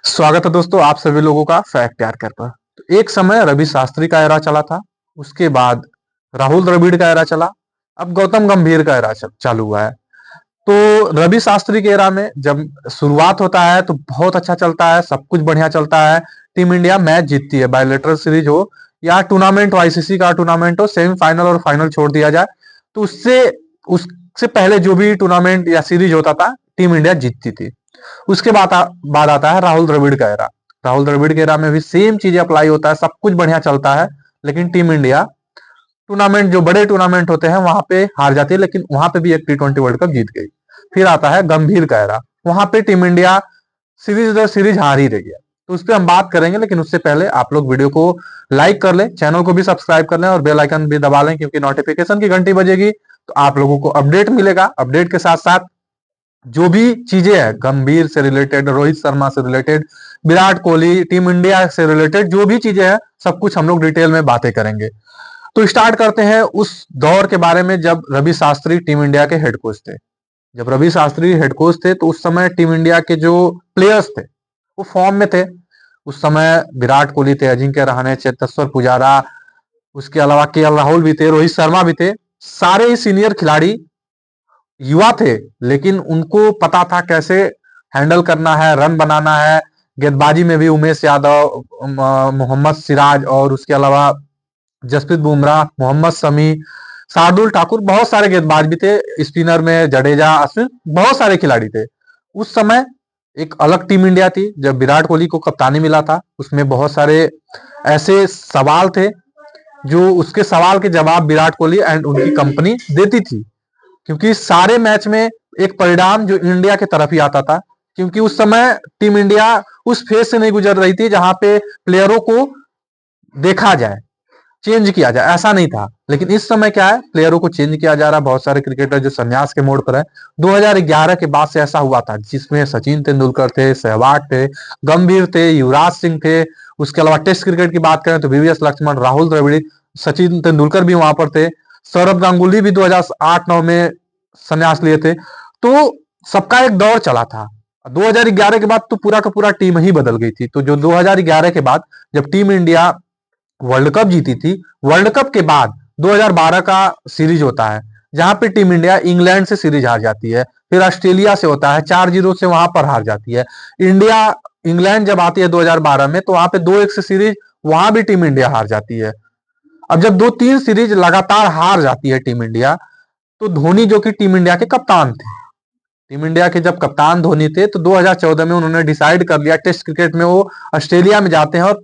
स्वागत है दोस्तों आप सभी लोगों का फैक्ट यारकर पर। तो एक समय रवि शास्त्री का एरा चला था। उसके बाद राहुल द्रविड़ का एरा चला। अब गौतम गंभीर का एरा चालू हुआ है। तो रवि शास्त्री के एरा में जब शुरुआत होता है तो बहुत अच्छा चलता है, सब कुछ बढ़िया चलता है। टीम इंडिया मैच जीतती है, बायलेटरल सीरीज हो या टूर्नामेंट हो, आईसीसी का टूर्नामेंट हो, सेमीफाइनल और फाइनल छोड़ दिया जाए तो उससे पहले जो भी टूर्नामेंट या सीरीज होता था टीम इंडिया जीतती थी। उसके बाद आता है राहुल द्रविड़ का एरा। राहुल द्रविड़ के एरा में भी सेम चीजें अप्लाई होता है, सब कुछ बढ़िया चलता है, लेकिन टीम इंडिया टूर्नामेंट जो बड़े टूर्नामेंट होते हैं वहां पे हार जाती है, लेकिन वहां पे भी एक T20 वर्ल्ड कप जीत गई। फिर आता है गंभीर का एरा। वहां पे टीम इंडिया सीरीज दर सीरीज हार ही रही है। तो उस पर हम बात करेंगे, लेकिन उससे पहले आप लोग वीडियो को लाइक कर लें, चैनल को भी सब्सक्राइब कर लें और बेल आइकन भी दबा लें, क्योंकि नोटिफिकेशन की घंटी बजेगी तो आप लोगों को अपडेट मिलेगा। अपडेट के साथ साथ जो भी चीजें हैं गंभीर से रिलेटेड, रोहित शर्मा से related, Virat Kohli, team India से रिलेटेड जो भी चीजें हैं सब कुछ हम लोग डिटेल में बातें करेंगे। तो स्टार्ट करते हैं उस दौर के बारे में जब रवि शास्त्री टीम इंडिया के हेड कोच थे। जब रवि शास्त्री हेड कोच थे तो उस समय टीम इंडिया के जो प्लेयर्स थे वो फॉर्म में थे। उस समय विराट कोहली थे, अजिंक्य रहाणे, चेतेश्वर पुजारा, उसके अलावा KL राहुल भी थे, रोहित शर्मा भी थे। सारे ही सीनियर खिलाड़ी युवा थे, लेकिन उनको पता था कैसे हैंडल करना है, रन बनाना है। गेंदबाजी में भी उमेश यादव, मोहम्मद सिराज और उसके अलावा जसप्रीत बुमराह, मोहम्मद शमी, शार्दुल ठाकुर, बहुत सारे गेंदबाज भी थे। स्पिनर में जडेजा, अश्विन, बहुत सारे खिलाड़ी थे। उस समय एक अलग टीम इंडिया थी। जब विराट कोहली को कप्तानी मिला था उसमें बहुत सारे ऐसे सवाल थे जो उसके सवाल के जवाब विराट कोहली एंड उनकी कंपनी देती थी, क्योंकि सारे मैच में एक परिणाम जो इंडिया के तरफ ही आता था। क्योंकि उस समय टीम इंडिया उस फेज से नहीं गुजर रही थी जहां पे प्लेयरों को देखा जाए, चेंज किया जाए, ऐसा नहीं था। लेकिन इस समय क्या है, प्लेयरों को चेंज किया जा रहा है। बहुत सारे क्रिकेटर जो संन्यास के मोड़ पर है। 2011 के बाद से ऐसा हुआ था जिसमें सचिन तेंदुलकर थे, सहवाग थे, गंभीर थे, युवराज सिंह थे। उसके अलावा टेस्ट क्रिकेट की बात करें तो VVS लक्ष्मण, राहुल द्रविड़, सचिन तेंदुलकर भी वहां पर थे। सौरभ गांगुली भी 2008-9 में संन्यास लिए थे। तो सबका एक दौर चला था। 2011 के बाद तो पूरा का पूरा टीम ही बदल गई थी। तो जो 2011 के बाद जब टीम इंडिया वर्ल्ड कप जीती थी, वर्ल्ड कप के बाद 2012 का सीरीज होता है जहां पे टीम इंडिया इंग्लैंड से सीरीज हार जाती है। फिर ऑस्ट्रेलिया से होता है, 4-0 से वहां पर हार जाती है। इंडिया इंग्लैंड जब आती है 2012 में तो वहां पे 2-1 से सीरीज, वहां भी टीम इंडिया हार जाती है। अब जब 2-3 सीरीज लगातार हार जाती है टीम इंडिया, तो धोनी जो कि टीम इंडिया के कप्तान थे, टीम इंडिया के जब कप्तान धोनी थे तो 2014 में उन्होंने डिसाइड कर लिया, टेस्ट क्रिकेट में वो ऑस्ट्रेलिया में जाते हैं और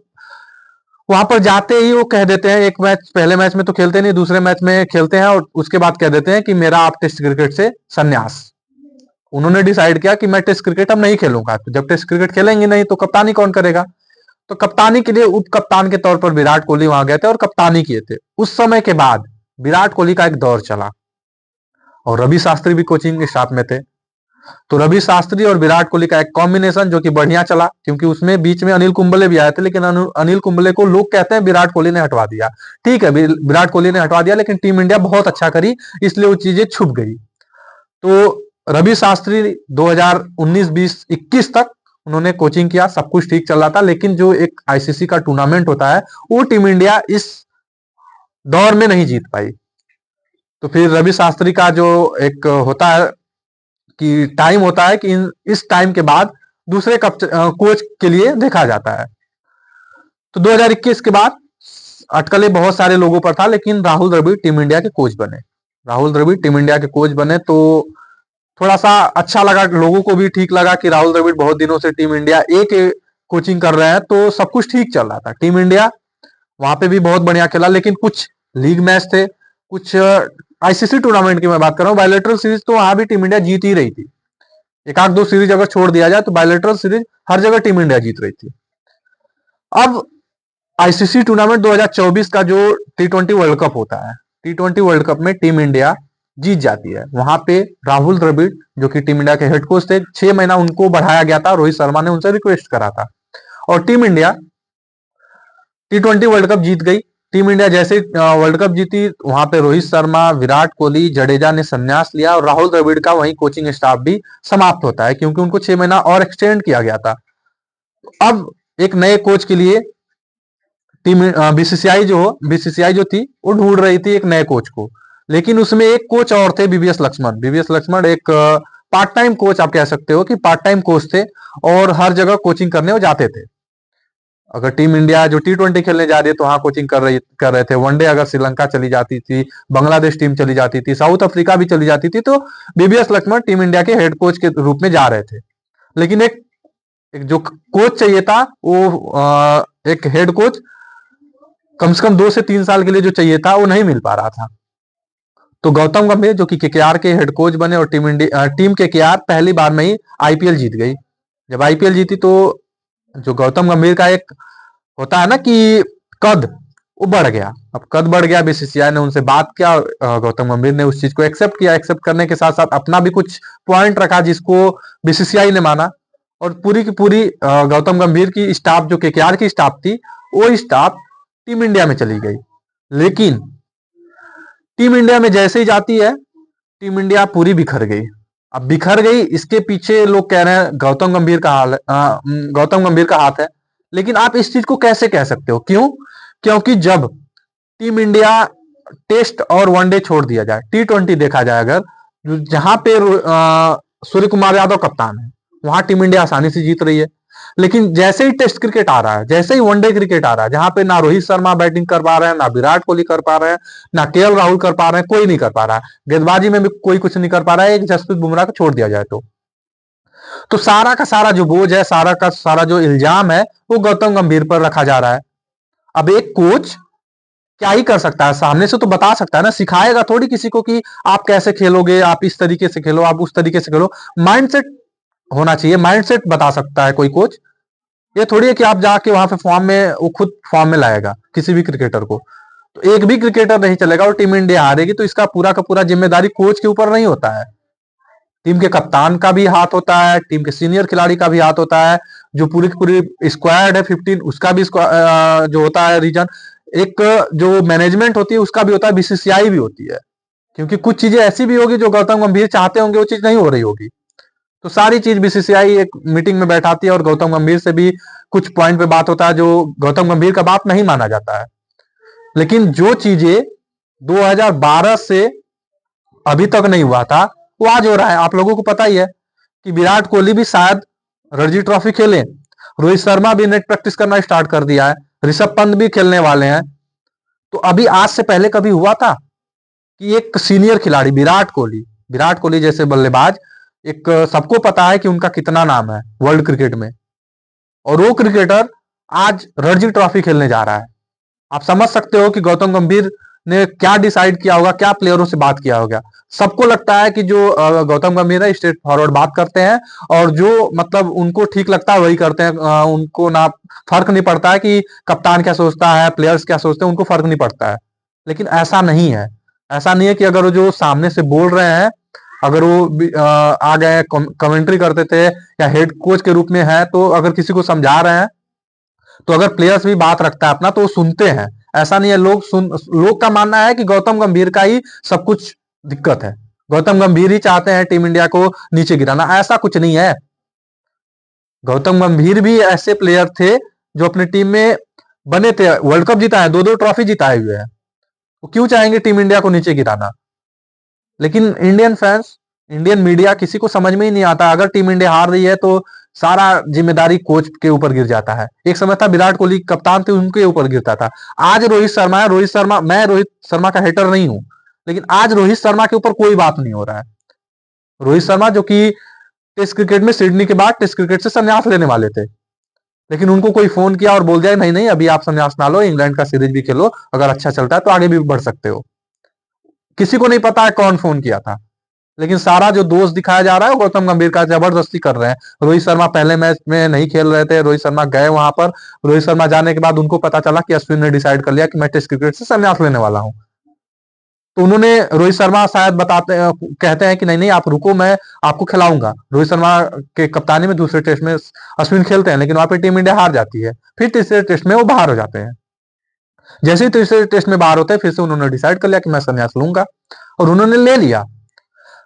वहां पर जाते ही वो कह देते हैं, एक मैच पहले मैच में तो खेलते नहीं, दूसरे मैच में खेलते हैं और उसके बाद कह देते हैं कि मेरा आप टेस्ट क्रिकेट से संन्यास। उन्होंने डिसाइड किया कि मैं टेस्ट क्रिकेट अब नहीं खेलूंगा। तो जब टेस्ट क्रिकेट खेलेंगे नहीं तो कप्तानी कौन करेगा। तो कप्तानी के लिए उप कप्तान के तौर पर विराट कोहली वहां गए थे और कप्तानी किए थे। उस समय के बाद विराट कोहली का एक दौर चला और रवि शास्त्री भी कोचिंग स्टाफ में थे। तो रवि शास्त्री और विराट कोहली का एक कॉम्बिनेशन जो कि बढ़िया चला, क्योंकि उसमें बीच में अनिल कुंबले भी आए थे, लेकिन अनिल कुंबले को लोग कहते हैं विराट कोहली ने हटवा दिया। ठीक है, विराट कोहली ने हटवा दिया, लेकिन टीम इंडिया बहुत अच्छा करी, इसलिए वो चीजें छुप गई। तो रवि शास्त्री 2019, 20, 21 तक उन्होंने कोचिंग किया, सब कुछ ठीक चल रहा था। लेकिन जो एक आईसीसी का टूर्नामेंट होता है वो टीम इंडिया इस दौर में नहीं जीत पाई। तो फिर रवि शास्त्री का जो एक होता है कि टाइम होता है कि इस टाइम के बाद दूसरे कोच के लिए देखा जाता है। तो 2021 के बाद अटकले बहुत सारे लोगों पर था, लेकिन राहुल द्रविड़ टीम इंडिया के कोच बने। राहुल द्रविड़ टीम इंडिया के कोच बने तो थोड़ा सा अच्छा लगा, लोगों को भी ठीक लगा कि राहुल द्रविड़ बहुत दिनों से टीम इंडिया ए के कोचिंग कर रहे हैं, तो सब कुछ ठीक चल रहा था। टीम इंडिया वहां पे भी बहुत बढ़िया खेला, लेकिन कुछ लीग मैच थे, कुछ आईसीसी टूर्नामेंट की मैं बात कर रहा हूँ, बायलेटरल सीरीज तो वहां भी टीम इंडिया जीत ही रही थी। एक आध दो सीरीज अगर छोड़ दिया जाए तो बायलेटरल सीरीज हर जगह टीम इंडिया जीत रही थी। अब आईसीसी टूर्नामेंट 2024 का जो T20 वर्ल्ड कप होता है, T20 वर्ल्ड कप में टीम इंडिया जीत जाती है। वहां पे राहुल द्रविड़ जो कि टीम इंडिया के हेड कोच थे, 6 महीना उनको बढ़ाया गया था, रोहित शर्मा ने उनसे रिक्वेस्ट करा था और team India T20 world cup जीत गई। टीम इंडिया जैसे वर्ल्ड कप जीती, वहां पे रोहित शर्मा, विराट कोहली, जडेजा ने संन्यास लिया और राहुल द्रविड़ का वहीं कोचिंग स्टाफ भी समाप्त होता है, क्योंकि उनको 6 महीना और एक्सटेंड किया गया था। अब एक नए कोच के लिए टीम बीसीसीआई जो थी वो ढूंढ रही थी एक नए कोच को। लेकिन उसमें एक कोच और थे, बीवीएस लक्ष्मण एक पार्ट टाइम कोच, आप कह सकते हो कि पार्ट टाइम कोच थे, और हर जगह कोचिंग करने वो जाते थे। अगर टीम इंडिया जो T20 खेलने जा रही है तो वहां कोचिंग कर रहे थे। वनडे अगर श्रीलंका चली जाती थी, बांग्लादेश टीम चली जाती थी, साउथ अफ्रीका भी चली जाती थी, तो बीबीएस लक्ष्मण टीम इंडिया के हेड कोच के रूप में जा रहे थे। लेकिन एक जो कोच चाहिए था, वो एक हेड कोच कम से कम 2 से 3 साल के लिए जो चाहिए था वो नहीं मिल पा रहा था। तो गौतम गंभीर जो कि केकेआर के हेड कोच बने, और टीम केकेआर पहली बार में ही आईपीएल जीत गई। जब आईपीएल जीती तो जो गौतम गंभीर का एक होता है ना कि कद, वो बढ़ गया। अब कद बढ़ गया, बीसीसीआई ने उनसे बात किया, गौतम गंभीर ने उस चीज को एक्सेप्ट किया। एक्सेप्ट करने के साथ साथ अपना भी कुछ पॉइंट रखा जिसको बीसीसीआई ने माना, और पूरी की पूरी गौतम गंभीर की स्टाफ जो केकेआर की स्टाफ थी, वो स्टाफ टीम इंडिया में चली गई। लेकिन टीम इंडिया में जैसे ही जाती है, टीम इंडिया पूरी बिखर गई। अब बिखर गई, इसके पीछे लोग कह रहे हैं गौतम गंभीर का हाथ है। लेकिन आप इस चीज को कैसे कह सकते हो? क्यों? क्योंकि जब टीम इंडिया टेस्ट और वनडे छोड़ दिया जाए, T20 देखा जाए, अगर जहां पे सूर्य कुमार यादव कप्तान है, वहां टीम इंडिया आसानी से जीत रही है। लेकिन जैसे ही टेस्ट क्रिकेट आ रहा है, जैसे ही वनडे क्रिकेट आ रहा है, जहां पे ना रोहित शर्मा बैटिंग कर पा रहे हैं, ना विराट कोहली कर पा रहे हैं, ना केएल राहुल कर पा रहे हैं, कोई नहीं कर पा रहा है, गेंदबाजी में भी कोई कुछ नहीं कर पा रहा है, एक जसप्रीत बुमराह को छोड़ दिया जाए तो सारा का सारा जो बोझ है, सारा का सारा जो इल्जाम है, वो गौतम गंभीर पर रखा जा रहा है। अब एक कोच क्या ही कर सकता है? सामने से तो बता सकता है ना, सिखाएगा थोड़ी किसी को कि आप कैसे खेलोगे, आप इस तरीके से खेलो, आप उस तरीके से खेलो। माइंडसेट होना चाहिए, माइंडसेट बता सकता है कोई कोच। ये थोड़ी है कि आप जाके वहां पे फॉर्म में, वो खुद फॉर्म में लाएगा किसी भी क्रिकेटर को। तो एक भी क्रिकेटर नहीं चलेगा और टीम इंडिया हारेगी, तो इसका पूरा का पूरा जिम्मेदारी कोच के ऊपर नहीं होता है। टीम के कप्तान का भी हाथ होता है, टीम के सीनियर खिलाड़ी का भी हाथ होता है, जो पूरी की पूरी स्क्वाड है 15, उसका भी जो होता है रीजन, एक जो मैनेजमेंट होती है उसका भी होता है, बीसीसीआई भी होती है। क्योंकि कुछ चीजें ऐसी भी होगी जो गौतम गंभीर चाहते होंगे, वो चीज नहीं हो रही होगी। तो सारी चीज बीसीसीआई एक मीटिंग में बैठाती है, और गौतम गंभीर से भी कुछ पॉइंट पे बात होता है जो गौतम गंभीर का बात नहीं माना जाता है। लेकिन जो चीजें 2012 से अभी तक नहीं हुआ था, वो आज हो रहा है। आप लोगों को पता ही है कि विराट कोहली भी शायद रणजी ट्रॉफी खेले, रोहित शर्मा भी नेट प्रैक्टिस करना स्टार्ट कर दिया है, ऋषभ पंत भी खेलने वाले हैं। तो अभी आज से पहले कभी हुआ था कि एक सीनियर खिलाड़ी विराट कोहली जैसे बल्लेबाज, एक सबको पता है कि उनका कितना नाम है वर्ल्ड क्रिकेट में, और वो क्रिकेटर आज रणजी ट्रॉफी खेलने जा रहा है। आप समझ सकते हो कि गौतम गंभीर ने क्या डिसाइड किया होगा, क्या प्लेयरों से बात किया होगा। सबको लगता है कि जो गौतम गंभीर है स्ट्रेट फॉरवर्ड बात करते हैं, और जो मतलब उनको ठीक लगता है वही करते हैं। उनको ना फर्क नहीं पड़ता है कि कप्तान क्या सोचता है, प्लेयर्स क्या सोचते हैं, उनको फर्क नहीं पड़ता है। लेकिन ऐसा नहीं है। ऐसा नहीं है कि अगर वो जो सामने से बोल रहे हैं, अगर वो आ गए कमेंट्री करते थे या हेड कोच के रूप में है, तो अगर किसी को समझा रहे हैं, तो अगर प्लेयर्स भी बात रखता है अपना तो वो सुनते हैं। ऐसा नहीं है, लोग का मानना है कि गौतम गंभीर का ही सब कुछ दिक्कत है, गौतम गंभीर ही चाहते हैं टीम इंडिया को नीचे गिराना। ऐसा कुछ नहीं है। गौतम गंभीर भी ऐसे प्लेयर थे जो अपनी टीम में बने थे, वर्ल्ड कप जीता है, 2-2 ट्रॉफी जिताए हुए हैं। वो क्यों चाहेंगे टीम इंडिया को नीचे गिराना? लेकिन इंडियन फैंस, इंडियन मीडिया, किसी को समझ में ही नहीं आता। अगर टीम इंडिया हार रही है तो सारा जिम्मेदारी कोच के ऊपर गिर जाता है। एक समय था विराट कोहली कप्तान थे, उनके ऊपर गिरता था। आज रोहित शर्मा है, मैं रोहित शर्मा का हेटर नहीं हूं, लेकिन आज रोहित शर्मा के ऊपर कोई बात नहीं हो रहा है। रोहित शर्मा जो कि टेस्ट क्रिकेट में सिडनी के बाद टेस्ट क्रिकेट से संन्यास लेने वाले थे, लेकिन उनको कोई फोन किया और बोल दिया नहीं नहीं अभी आप संन्यास ना लो, इंग्लैंड का सीरीज भी खेलो, अगर अच्छा चलता है तो आगे भी बढ़ सकते हो। किसी को नहीं पता है कौन फोन किया था, लेकिन सारा जो दोष दिखाया जा रहा है गौतम गंभीर का, जबरदस्ती कर रहे हैं। रोहित शर्मा पहले मैच में नहीं खेल रहे थे, रोहित शर्मा गए वहां पर, रोहित शर्मा जाने के बाद उनको पता चला कि अश्विन ने डिसाइड कर लिया कि मैं टेस्ट क्रिकेट से संन्यास लेने वाला हूं। तो उन्होंने, रोहित शर्मा शायद कहते हैं कि नहीं नहीं आप रुको, मैं आपको खिलाऊंगा। रोहित शर्मा के कप्तानी में दूसरे टेस्ट में अश्विन खेलते हैं, लेकिन वहां पे टीम इंडिया हार जाती है। फिर तीसरे टेस्ट में वो बाहर हो जाते हैं। जैसे ही तीसरे टेस्ट में बाहर होते हैं, फिर से उन्होंने डिसाइड कर लिया कि मैं संन्यास लूंगा, और उन्होंने ले लिया।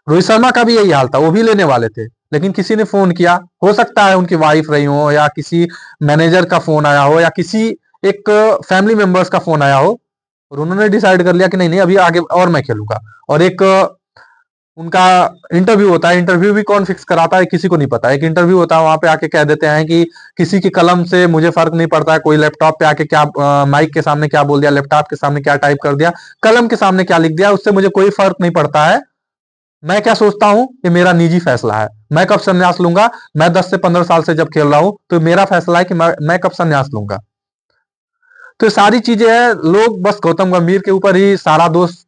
रोहित शर्मा का भी यही हाल था, वो भी लेने वाले थे, लेकिन किसी ने फोन किया, हो सकता है उनकी वाइफ रही हो या किसी मैनेजर का फोन आया हो या किसी एक फैमिली मेंबर्स का फोन आया हो, और उन्होंने डिसाइड कर लिया कि नहीं नहीं अभी आगे और मैं खेलूंगा। और एक उनका इंटरव्यू होता है, इंटरव्यू भी कौन फिक्स कराता है किसी को नहीं पता। एक इंटरव्यू होता है, वहां पे आके कह देते हैं कि किसी की कलम से मुझे फर्क नहीं पड़ता है, कोई लैपटॉप पे आके क्या माइक के सामने क्या बोल दिया, लैपटॉप के सामने क्या टाइप कर दिया, कलम के सामने क्या लिख दिया, उससे मुझे कोई फर्क नहीं पड़ता है। मैं क्या सोचता हूं, ये मेरा निजी फैसला है, मैं कब संन्यास लूंगा। मैं 10 से 15 साल से जब खेल रहा हूं, तो मेरा फैसला है कि मैं कब संन्यास लूंगा। तो ये सारी चीजें हैं, लोग बस गौतम गंभीर के ऊपर ही सारा दोष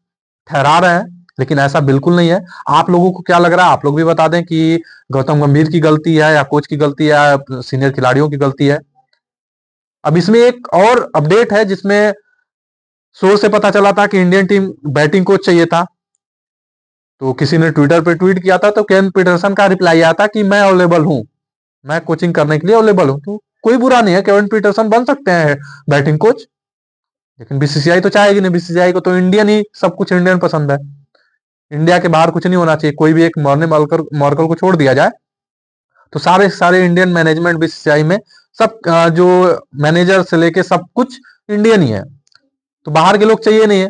ठहरा रहे हैं, लेकिन ऐसा बिल्कुल नहीं है। आप लोगों को क्या लग रहा है, आप लोग भी बता दें कि गौतम गंभीर की गलती है या कोच की गलती है या सीनियर खिलाड़ियों की गलती है। अब इसमें एक और अपडेट है, जिसमें सोर्स से पता चला था कि इंडियन टीम बैटिंग कोच चाहिए था। तो किसी ने ट्विटर पे ट्वीट किया था, तो केन पीटरसन का रिप्लाई आया था कि मैं अवेलेबल हूं, मैं कोचिंग करने के लिए अवेलेबल हूं। तो कोई बुरा नहीं है, केविन पीटरसन बन सकते हैं बैटिंग कोच, लेकिन बीसीसीआई तो चाहेगी नहीं। बीसीसीआई को तो इंडियन ही सब कुछ इंडियन पसंद है, इंडिया के बाहर कुछ नहीं होना चाहिए। कोई भी एक मॉर्ने मॉर्कल को छोड़ दिया जाए तो सारे सारे इंडियन मैनेजमेंट बीसीसीआई में सब जो मैनेजर से लेके सब कुछ इंडियन ही है, तो बाहर के लोग चाहिए नहीं है।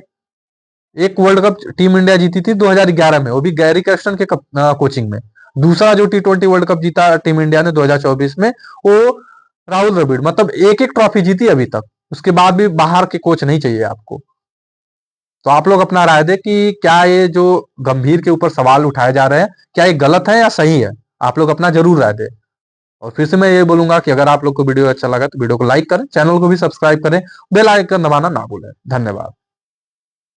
एक वर्ल्ड कप टीम इंडिया जीती थी 2011 में, वो भी गैरी कर्स्टन के कोचिंग में। दूसरा जो T20 वर्ल्ड कप जीता टीम इंडिया ने 2024 में, वो राहुल द्रविड़। मतलब एक एक ट्रॉफी जीती अभी तक, उसके बाद भी बाहर के कोच नहीं चाहिए आपको। तो आप लोग अपना राय दें कि क्या ये जो गंभीर के ऊपर सवाल उठाए जा रहे हैं, क्या ये गलत है या सही है। आप लोग अपना जरूर राय दें। और फिर से मैं ये बोलूंगा कि अगर आप लोग को वीडियो अच्छा लगा तो वीडियो को लाइक करें, चैनल को भी सब्सक्राइब करें, बेल आइकन दबाना ना भूलें। धन्यवाद।